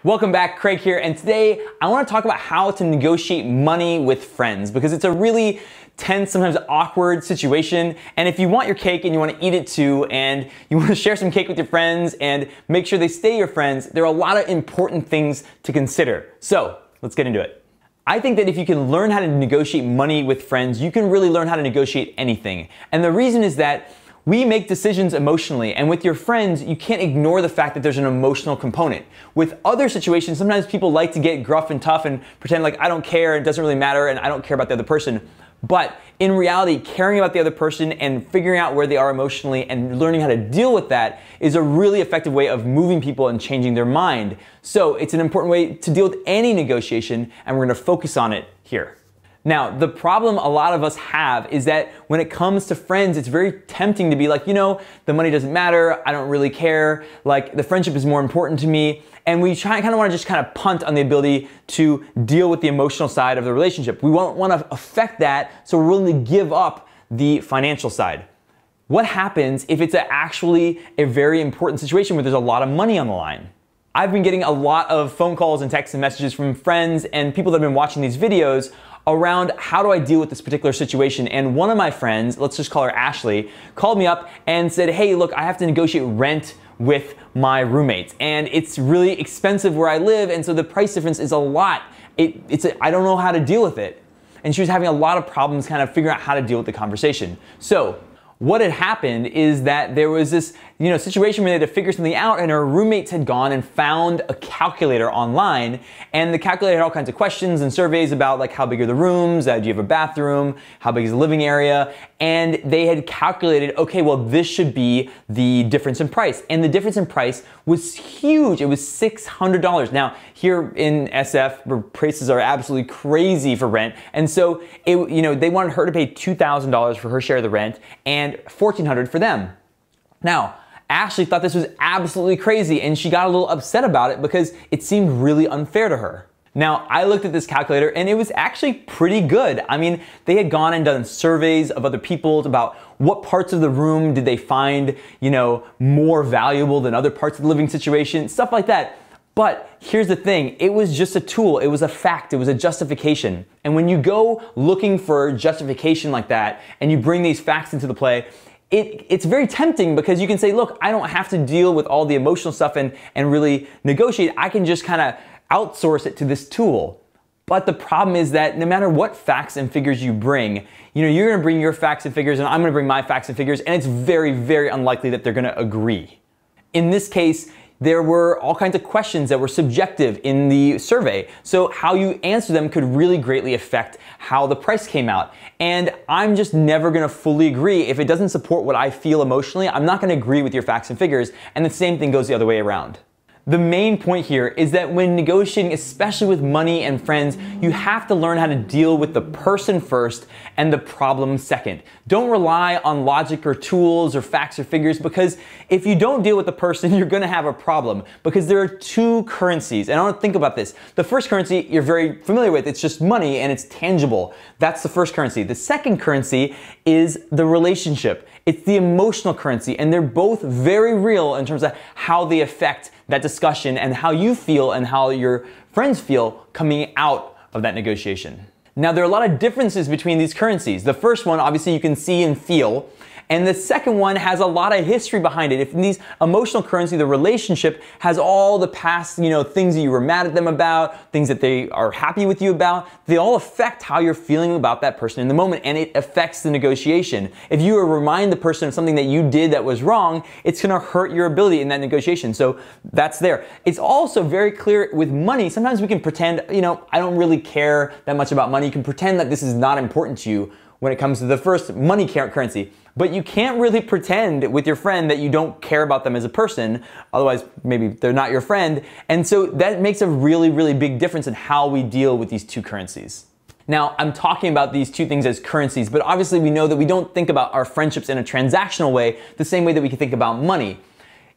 Welcome back, Craig here, and today I want to talk about how to negotiate money with friends because it's a really tense, sometimes awkward situation, and if you want your cake and you want to eat it too, and you want to share some cake with your friends and make sure they stay your friends, there are a lot of important things to consider. So, let's get into it. I think that if you can learn how to negotiate money with friends, you can really learn how to negotiate anything. And the reason is that we make decisions emotionally, and with your friends, you can't ignore the fact that there's an emotional component. With other situations, sometimes people like to get gruff and tough and pretend like I don't care, it doesn't really matter, and I don't care about the other person. But in reality, caring about the other person and figuring out where they are emotionally and learning how to deal with that is a really effective way of moving people and changing their mind. So it's an important way to deal with any negotiation, and we're gonna focus on it here. Now, the problem a lot of us have is that when it comes to friends, it's very tempting to be like, you know, the money doesn't matter, I don't really care, like the friendship is more important to me, and we kind of want to just kind of punt on the ability to deal with the emotional side of the relationship. We won't want to affect that, so we're willing to give up the financial side. What happens if it's actually a very important situation where there's a lot of money on the line? I've been getting a lot of phone calls and texts and messages from friends and people that have been watching these videos around how do I deal with this particular situation. And one of my friends, let's just call her Ashley, called me up and said, hey, look, I have to negotiate rent with my roommates, and it's really expensive where I live, and so the price difference is a lot. I don't know how to deal with it. And she was having a lot of problems kind of figuring out how to deal with the conversation. So what had happened is that there was this situation where they had to figure something out, and her roommates had gone and found a calculator online, and the calculator had all kinds of questions and surveys about like how big are the rooms, do you have a bathroom, how big is the living area, and they had calculated, okay, well this should be the difference in price, and the difference in price was huge. It was $600. Now here in SF, prices are absolutely crazy for rent, and so they wanted her to pay $2,000 for her share of the rent and $1,400 for them. Now, Ashley thought this was absolutely crazy, and she got a little upset about it because it seemed really unfair to her. Now, I looked at this calculator and it was actually pretty good. I mean, they had gone and done surveys of other people about what parts of the room did they find, more valuable than other parts of the living situation, stuff like that. But here's the thing, it was just a tool, it was a fact, it was a justification. And when you go looking for justification like that and you bring these facts into the play, it's very tempting because you can say, look, I don't have to deal with all the emotional stuff and really negotiate. I can just kind of outsource it to this tool. But the problem is that no matter what facts and figures you bring, you're gonna bring your facts and figures and I'm gonna bring my facts and figures, and it's very, very unlikely that they're gonna agree. In this case, there were all kinds of questions that were subjective in the survey. So how you answer them could really greatly affect how the price came out. And I'm just never gonna fully agree. If it doesn't support what I feel emotionally, I'm not gonna agree with your facts and figures, and the same thing goes the other way around. The main point here is that when negotiating, especially with money and friends, you have to learn how to deal with the person first and the problem second. Don't rely on logic or tools or facts or figures, because if you don't deal with the person, you're gonna have a problem, because there are two currencies. And I want to think about this. The first currency you're very familiar with, it's just money and it's tangible. That's the first currency. The second currency is the relationship. It's the emotional currency, and they're both very real in terms of how they affect that discussion and how you feel and how your friends feel coming out of that negotiation. Now, there are a lot of differences between these currencies. The first one, obviously, you can see and feel, and the second one has a lot of history behind it. If in these emotional currency, the relationship has all the past, things that you were mad at them about, things that they are happy with you about, they all affect how you're feeling about that person in the moment, and it affects the negotiation. If you remind the person of something that you did that was wrong, it's gonna hurt your ability in that negotiation. So that's there. It's also very clear with money. Sometimes we can pretend, I don't really care that much about money. You can pretend that this is not important to you when it comes to the first money currency. But you can't really pretend with your friend that you don't care about them as a person, otherwise maybe they're not your friend. And so that makes a really, really big difference in how we deal with these two currencies. Now, I'm talking about these two things as currencies, but obviously we know that we don't think about our friendships in a transactional way the same way that we can think about money.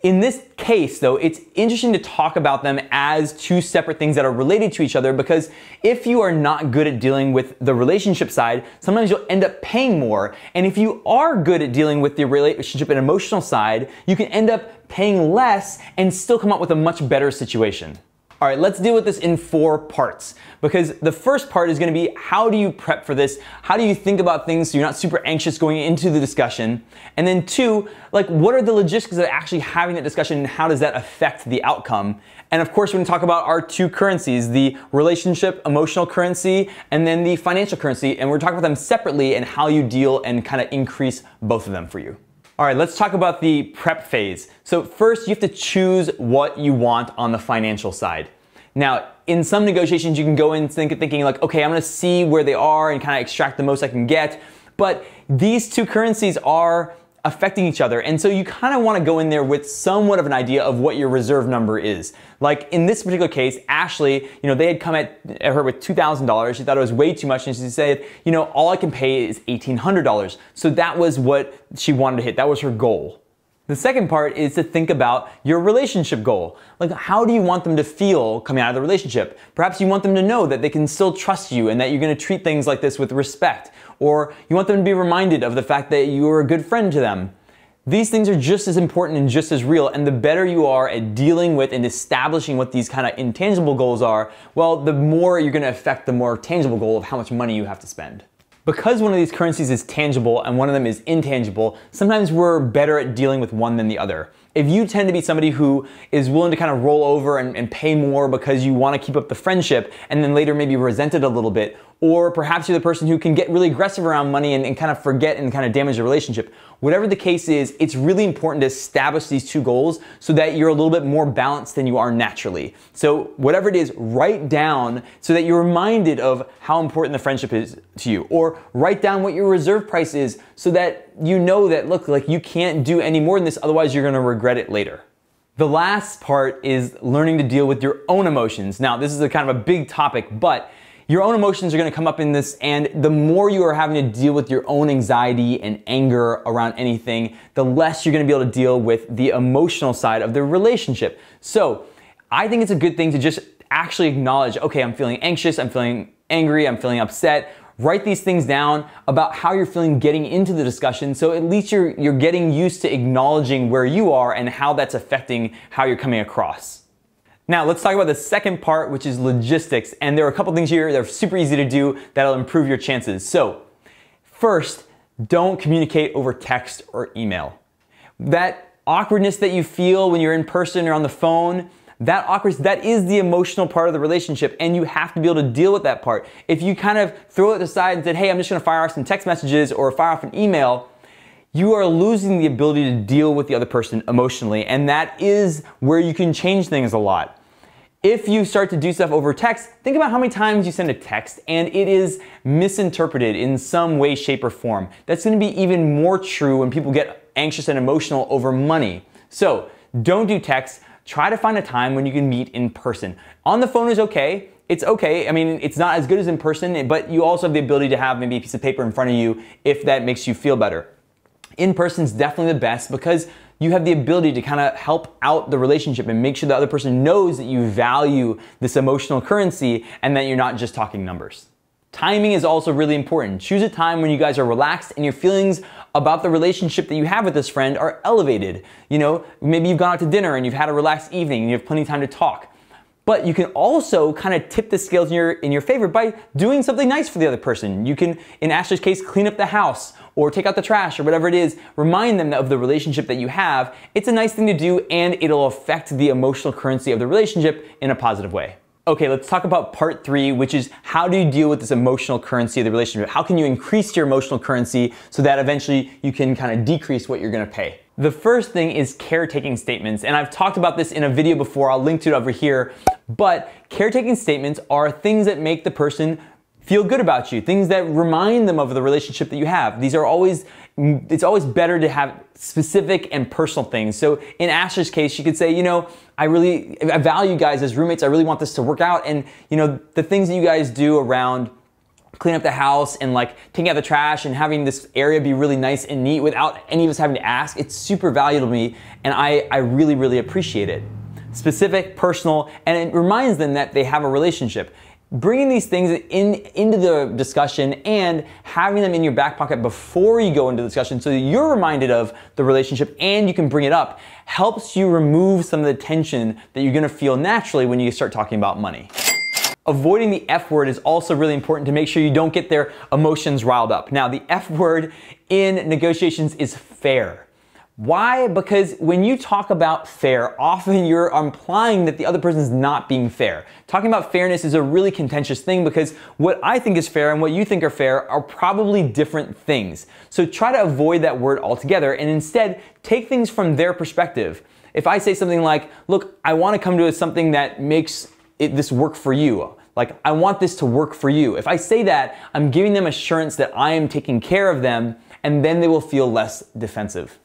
In this case, though, it's interesting to talk about them as two separate things that are related to each other, because if you are not good at dealing with the relationship side, sometimes you'll end up paying more. And if you are good at dealing with the relationship and emotional side, you can end up paying less and still come up with a much better situation. All right, let's deal with this in 4 parts, because the first part is going to be how do you prep for this? How do you think about things so you're not super anxious going into the discussion? And then 2, like, what are the logistics of actually having that discussion and how does that affect the outcome? And of course, we're going to talk about our 2 currencies, the relationship emotional currency and then the financial currency, and we're talking about them separately and how you deal and kind of increase both of them for you. All right, let's talk about the prep phase. So first, you have to choose what you want on the financial side. Now, in some negotiations, you can go in thinking like, okay, I'm gonna see where they are and kind of extract the most I can get. But these 2 currencies are affecting each other. And so you kind of want to go in there with somewhat of an idea of what your reserve number is. Like in this particular case, Ashley, they had come at her with $2,000. She thought it was way too much. And she said, all I can pay is $1,800. So that was what she wanted to hit. That was her goal. The second part is to think about your relationship goal. Like, how do you want them to feel coming out of the relationship? Perhaps you want them to know that they can still trust you and that you're going to treat things like this with respect. Or you want them to be reminded of the fact that you are a good friend to them. These things are just as important and just as real, and the better you are at dealing with and establishing what these kind of intangible goals are, well, the more you're going to affect the more tangible goal of how much money you have to spend. Because one of these currencies is tangible and one of them is intangible, sometimes we're better at dealing with one than the other. If you tend to be somebody who is willing to kind of roll over and pay more because you want to keep up the friendship and then later maybe resent it a little bit, or perhaps you're the person who can get really aggressive around money and kind of forget and kind of damage the relationship. Whatever the case is, it's really important to establish these 2 goals so that you're a little bit more balanced than you are naturally. So whatever it is, write down so that you're reminded of how important the friendship is to you. Or write down what your reserve price is so that you know that, look, like you can't do any more than this, otherwise you're gonna regret it later. The last part is learning to deal with your own emotions. Now, this is a kind of a big topic, but your own emotions are going to come up in this, and the more you are having to deal with your own anxiety and anger around anything, the less you're going to be able to deal with the emotional side of the relationship. So I think it's a good thing to just actually acknowledge, okay, I'm feeling anxious, I'm feeling angry, I'm feeling upset. Write these things down about how you're feeling getting into the discussion, so at least you're getting used to acknowledging where you are and how that's affecting how you're coming across. Now let's talk about the second part, which is logistics. And there are a couple things here that are super easy to do that'll improve your chances. So first, don't communicate over text or email. That awkwardness that you feel when you're in person or on the phone, that is the emotional part of the relationship, and you have to be able to deal with that part. If you kind of throw it aside and said, hey, I'm just gonna fire off some text messages or fire off an email, you are losing the ability to deal with the other person emotionally, and that is where you can change things a lot. If you start to do stuff over text, think about how many times you send a text and it is misinterpreted in some way, shape, or form. That's going to be even more true when people get anxious and emotional over money. So don't do text. Try to find a time when you can meet in person. On the phone is okay. It's okay. I mean, it's not as good as in person, but you also have the ability to have maybe a piece of paper in front of you if that makes you feel better. In person is definitely the best because you have the ability to kind of help out the relationship and make sure the other person knows that you value this emotional currency and that you're not just talking numbers. Timing is also really important. Choose a time when you guys are relaxed and your feelings about the relationship that you have with this friend are elevated. Maybe you've gone out to dinner and you've had a relaxed evening and you have plenty of time to talk. But you can also kind of tip the scales in your favor by doing something nice for the other person. You can, in Ashley's case, clean up the house or take out the trash or whatever it is. Remind them of the relationship that you have. It's a nice thing to do, and it'll affect the emotional currency of the relationship in a positive way. Okay, let's talk about part 3, which is how do you deal with this emotional currency of the relationship? How can you increase your emotional currency so that eventually you can kind of decrease what you're gonna pay? The first thing is caretaking statements, and I've talked about this in a video before. I'll link to it over here, but caretaking statements are things that make the person feel good about you, things that remind them of the relationship that you have. It's always better to have specific and personal things. So in Ashley's case, she could say, I value you guys as roommates. I really want this to work out. And the things that you guys do around clean up the house and like taking out the trash and having this area be really nice and neat without any of us having to ask, it's super valuable to me, and I really, really appreciate it. Specific, personal, and it reminds them that they have a relationship. Bringing these things into the discussion and having them in your back pocket before you go into the discussion so that you're reminded of the relationship and you can bring it up helps you remove some of the tension that you're gonna feel naturally when you start talking about money. Avoiding the F word is also really important to make sure you don't get their emotions riled up. Now, the F word in negotiations is fair. Why? Because when you talk about fair, often you're implying that the other person is not being fair. Talking about fairness is a really contentious thing because what I think is fair and what you think are fair are probably different things. So try to avoid that word altogether and instead take things from their perspective. If I say something like, look, I want to come to something that makes this work for you. Like, I want this to work for you. If I say that, I'm giving them assurance that I am taking care of them, and then they will feel less defensive.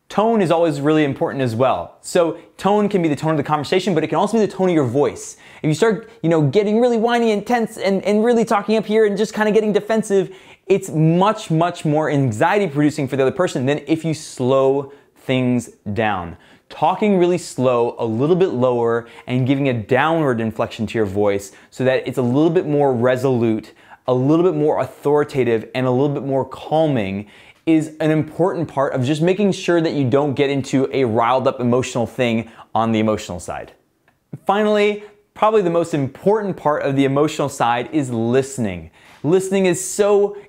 Tone is always really important as well. So tone can be the tone of the conversation, but it can also be the tone of your voice. If you start, getting really whiny and tense and really talking up here and just kind of getting defensive, it's much, much more anxiety producing for the other person than if you slow things down. Talking really slow, a little bit lower, and giving a downward inflection to your voice so that it's a little bit more resolute, a little bit more authoritative, and a little bit more calming is an important part of just making sure that you don't get into a riled up emotional thing on the emotional side. Finally, probably the most important part of the emotional side is listening. Listening is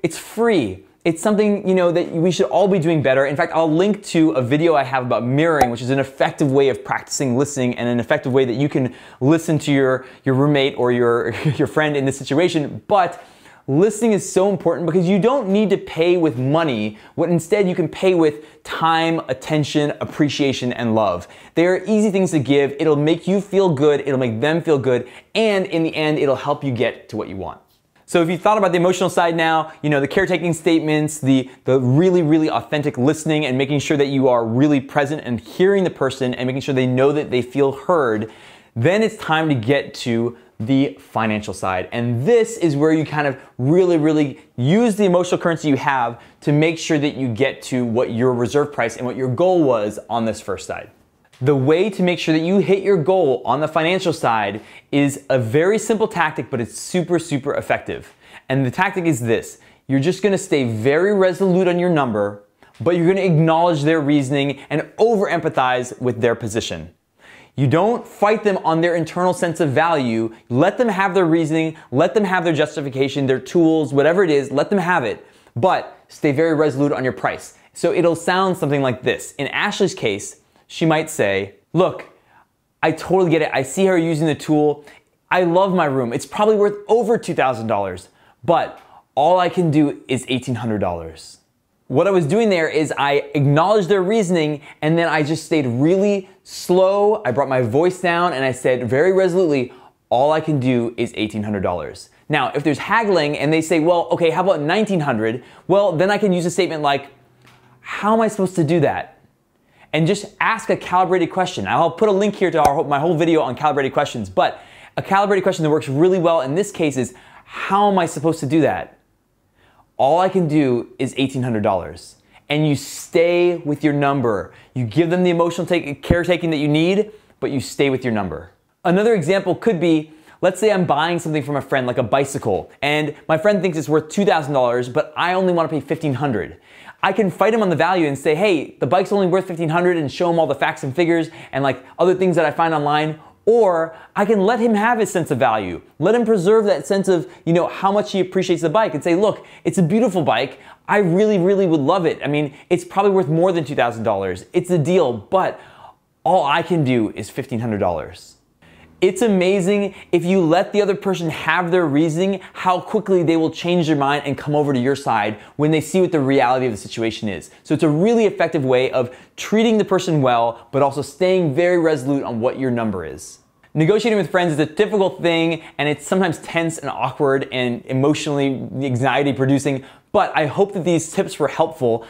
it's free. It's something, that we should all be doing better. In fact, I'll link to a video I have about mirroring, which is an effective way of practicing listening and an effective way that you can listen to your roommate or your friend in this situation. But listening is so important because you don't need to pay with money. What instead you can pay with time, attention, appreciation, and love. They are easy things to give. It'll make you feel good. It'll make them feel good. And in the end, it'll help you get to what you want. So if you thought about the emotional side now, the caretaking statements, the really, really authentic listening and making sure that you are really present and hearing the person and making sure they know that they feel heard, then it's time to get to the financial side. And this is where you kind of really, really use the emotional currency you have to make sure that you get to what your reserve price and what your goal was on this first side. The way to make sure that you hit your goal on the financial side is a very simple tactic, but it's super, super effective. And the tactic is this. You're just gonna stay very resolute on your number, but you're gonna acknowledge their reasoning and over-empathize with their position. You don't fight them on their internal sense of value. Let them have their reasoning, let them have their justification, their tools, whatever it is, let them have it, but stay very resolute on your price. So it'll sound something like this. In Ashley's case, she might say, look, I totally get it. I see how you're using the tool. I love my room. It's probably worth over $2,000, but all I can do is $1,800. What I was doing there is I acknowledged their reasoning and then I just stayed really slow. I brought my voice down and I said very resolutely, all I can do is $1,800. Now, if there's haggling and they say, well, okay, how about $1,900? Well, then I can use a statement like, how am I supposed to do that? And just ask a calibrated question. I'll put a link here to my whole video on calibrated questions, but a calibrated question that works really well in this case is, how am I supposed to do that? All I can do is $1,800. And you stay with your number. You give them the emotional caretaking that you need, but you stay with your number. Another example could be, let's say I'm buying something from a friend, like a bicycle, and my friend thinks it's worth $2,000, but I only want to pay $1,500. I can fight him on the value and say, hey, the bike's only worth $1,500 and show him all the facts and figures and like other things that I find online. Or I can let him have his sense of value. Let him preserve that sense of, how much he appreciates the bike and say, look, it's a beautiful bike. I really, really would love it. I mean, it's probably worth more than $2,000. It's a deal, but all I can do is $1,500. It's amazing if you let the other person have their reasoning, how quickly they will change their mind and come over to your side when they see what the reality of the situation is. So it's a really effective way of treating the person well, but also staying very resolute on what your number is. Negotiating with friends is a difficult thing, and it's sometimes tense and awkward and emotionally anxiety producing, but I hope that these tips were helpful.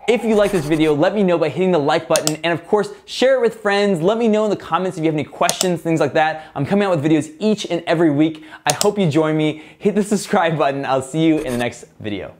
If you like this video, let me know by hitting the like button, and of course, share it with friends. Let me know in the comments if you have any questions, things like that. I'm coming out with videos each and every week. I hope you join me. Hit the subscribe button. I'll see you in the next video.